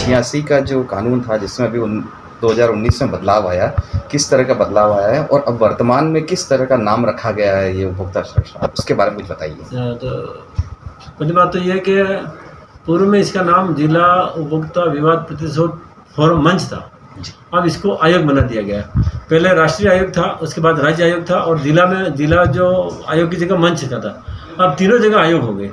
86 का जो कानून था जिसमें अभी 2019 में बदलाव आया, किस तरह का बदलाव आया है और अब वर्तमान में किस तरह का नाम रखा गया है ये उपभोक्ता सुरक्षा, उसके बारे में कुछ बताइए। तो पहली बात तो ये है कि पूर्व में इसका नाम जिला उपभोक्ता विवाद प्रतिशोध फोरम मंच था। अब इसको आयोग बना दिया गया। पहले राष्ट्रीय आयोग था, उसके बाद राज्य आयोग था और जिला जो आयोग की जगह मंच का था। अब तीनों जगह आयोग हो गए।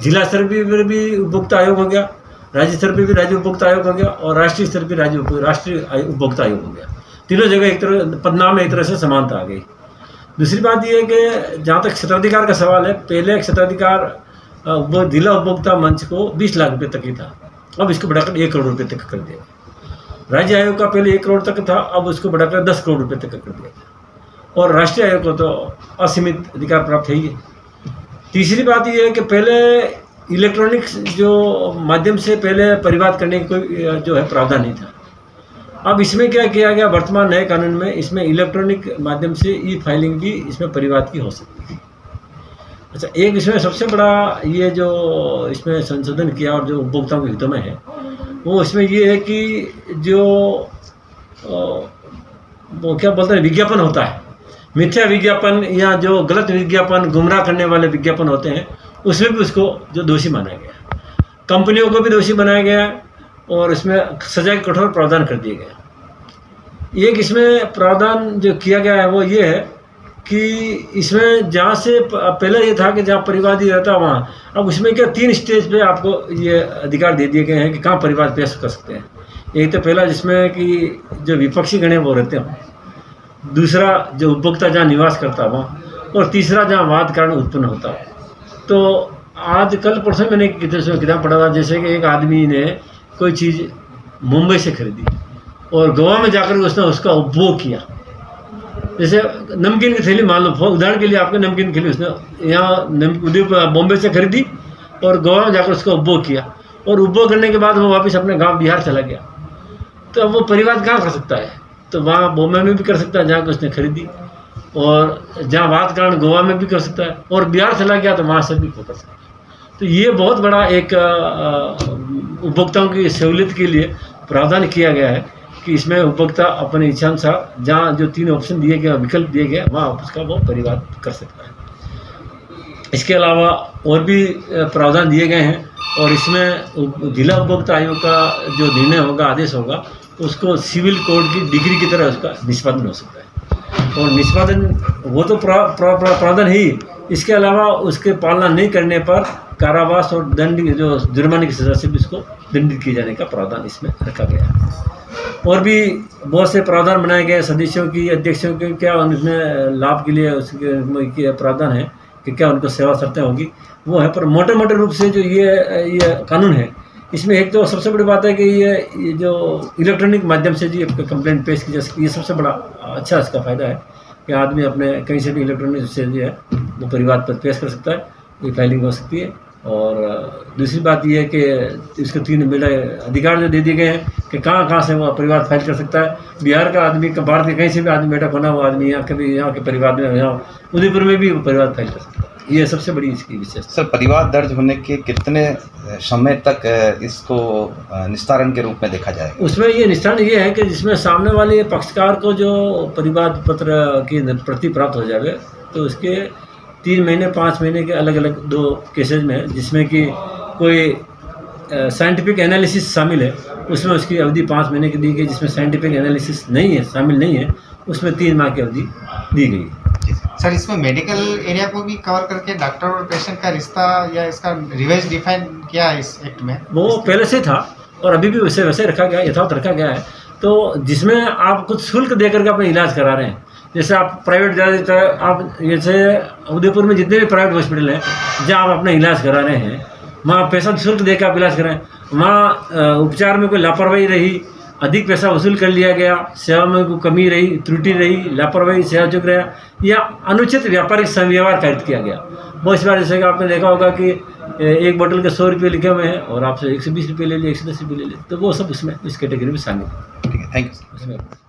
जिला स्तर पर भी उपभोक्ता आयोग हो गया, राज्य स्तर पर भी राज्य उपभोक्ता आयोग हो गया और राष्ट्रीय स्तर पर राष्ट्रीय उपभोक्ता आयोग हो गया। तीनों जगह एक तरह पदनाम में एक तरह से समानता आ गई। दूसरी बात यह है कि जहाँ तक क्षेत्राधिकार का सवाल है, पहले क्षेत्राधिकार जिला उपभोक्ता मंच को 20 लाख रुपये तक ही था, अब इसको बढ़ाकर 1 करोड़ रुपये तक कर दिया। राज्य आयोग का पहले 1 करोड़ तक था, अब उसको बढ़ाकर 10 करोड़ रुपये तक कर दिया और राष्ट्रीय आयोग को तो असीमित अधिकार प्राप्त है ही। तीसरी बात यह है कि पहले इलेक्ट्रॉनिक्स जो माध्यम से पहले परिवाद करने की कोई जो है प्रावधान नहीं था। अब इसमें क्या किया गया, वर्तमान नए कानून में इसमें इलेक्ट्रॉनिक माध्यम से ई फाइलिंग भी इसमें परिवाद की हो सकती है। अच्छा, एक इसमें सबसे बड़ा ये जो इसमें संशोधन किया और जो उपभोक्ताओं के हितों में है वो इसमें ये है कि जो वो क्या बोलते हैं विज्ञापन होता है, मिथ्या विज्ञापन या जो गलत विज्ञापन, गुमराह करने वाले विज्ञापन होते हैं, उसमें भी उसको जो दोषी माना गया। कंपनियों को भी दोषी बनाया गया और इसमें सजा के कठोर प्रावधान कर दिए गए। एक इसमें प्रावधान जो किया गया है वो ये है कि इसमें जहाँ से पहले ये था कि जहाँ परिवादी रहता वहाँ, अब उसमें क्या 3 स्टेज पे आपको ये अधिकार दे दिए गए हैं कि कहाँ परिवाद पेश कर सकते हैं। एक तो पहला जिसमें कि जो विपक्षी गण है वो रहते हैं, दूसरा जो उपभोक्ता जहाँ निवास करता है वहाँ, और तीसरा जहाँ वाद कारण उत्पन्न होता है। तो आज कल परसों मैंने किताब पढ़ा था, जैसे कि एक आदमी ने कोई चीज़ मुंबई से खरीदी और गोवा में जाकर उसने उसका उपभोग किया। जैसे नमकीन की थैली मान लो, उदाहरण के लिए आपके नमकीन की थैली उसने यहाँ बॉम्बे से खरीदी और गोवा में जाकर उसका उपभोग किया और उपभोग करने के बाद वो वापस अपने गांव बिहार चला गया। तो अब वो परिवाद कहाँ कर सकता है? तो वहाँ बॉम्बे में भी कर सकता है जहाँ कि उसने खरीदी, और जहाँ वाद कारण गोवा में भी कर सकता है, और बिहार चला गया तो वहाँ से भी कर सकता है। तो ये बहुत बड़ा एक उपभोक्ताओं की सहूलियत के लिए प्रावधान किया गया है कि इसमें उपभोक्ता अपनी इच्छा अनुसार जहाँ जो 3 ऑप्शन दिए गए, विकल्प दिए गए, वहाँ उसका वो परिवाद कर सकता है। इसके अलावा और भी प्रावधान दिए गए हैं और इसमें जिला उपभोक्ता आयोग का जो निर्णय होगा, आदेश होगा, उसको सिविल कोड की डिग्री की तरह उसका निष्पादन हो सकता है। और निष्पादन वो तो प्रावधान ही, इसके अलावा उसके पालना नहीं करने पर कारावास और दंड जो जुर्माने की सजा से भी उसको दंडित किए जाने का प्रावधान इसमें रखा गया है। और भी बहुत से प्रावधान बनाए गए सदस्यों की, अध्यक्षों के क्या उनमें लाभ के लिए उसके प्रावधान है कि क्या उनको सेवा शर्तें होगी, वो है। पर मोटे मोटे रूप से जो ये कानून है, इसमें एक तो सबसे बड़ी बात है कि ये जो इलेक्ट्रॉनिक माध्यम से जी कंप्लेंट पेश की जा सकती है, ये सबसे बड़ा अच्छा इसका फ़ायदा है कि आदमी अपने कहीं से भी इलेक्ट्रॉनिक से जो है वो परिवाद पर पेश कर सकता है, ये फाइलिंग हो सकती है। और दूसरी बात ये है कि इसको 3 अधिकार जो दे दिए गए हैं कि कहाँ से वो परिवाद फाइल कर सकता है। बिहार का आदमी, भारत के कहीं से भी आदमी बैठा बना हुआ आदमी यहाँ के परिवार में, यहाँ उदयपुर में भी परिवाद फाइल कर सकता है। ये सबसे बड़ी इसकी विशेषता। सर, परिवाद दर्ज होने के कितने समय तक इसको निस्तारण के रूप में देखा जाएगा? उसमें ये निस्तारण ये है कि जिसमें सामने वाले पक्षकार को जो परिवाद पत्र की प्रति प्राप्त हो जाए तो उसके 3 महीने 5 महीने के अलग अलग 2 केसेज में है, जिसमें कि कोई साइंटिफिक एनालिसिस शामिल है, उसमें उसकी अवधि 5 महीने की दी गई। जिसमें साइंटिफिक एनालिसिस नहीं है, शामिल नहीं है, उसमें 3 माह की अवधि दी गई। सर, इसमें मेडिकल एरिया को भी कवर करके डॉक्टर और पेशेंट का रिश्ता या इसका रिवाइज डिफाइन किया है इस एक्ट में? वो पहले से था और अभी भी वैसे रखा गया, यथावत रखा गया है। तो जिसमें आप कुछ शुल्क दे करके अपना इलाज करा रहे हैं, जैसे आप प्राइवेट जा आप जैसे उदयपुर में जितने भी प्राइवेट हॉस्पिटल हैं जहाँ आप अपना इलाज करा रहे हैं, वहाँ पैसा शुल्क दे कर आप इलाज कराएं। वहाँ उपचार में कोई लापरवाही रही, अधिक पैसा वसूल कर लिया गया, सेवा में कोई कमी रही, त्रुटि रही, लापरवाही, सेवा चूक रहा या अनुचित व्यापारिक संव्यवहार कायद किया गया। बहुत बार जैसे कि आपने देखा होगा कि एक बोतल के 100 रुपये लिखे हुए हैं और आपसे 120 रुपये ले लिए, 110 रुपये ले लिए, तो वो सब उसमें इस कैटेगरी में शामिल है। ठीक है, थैंक यू।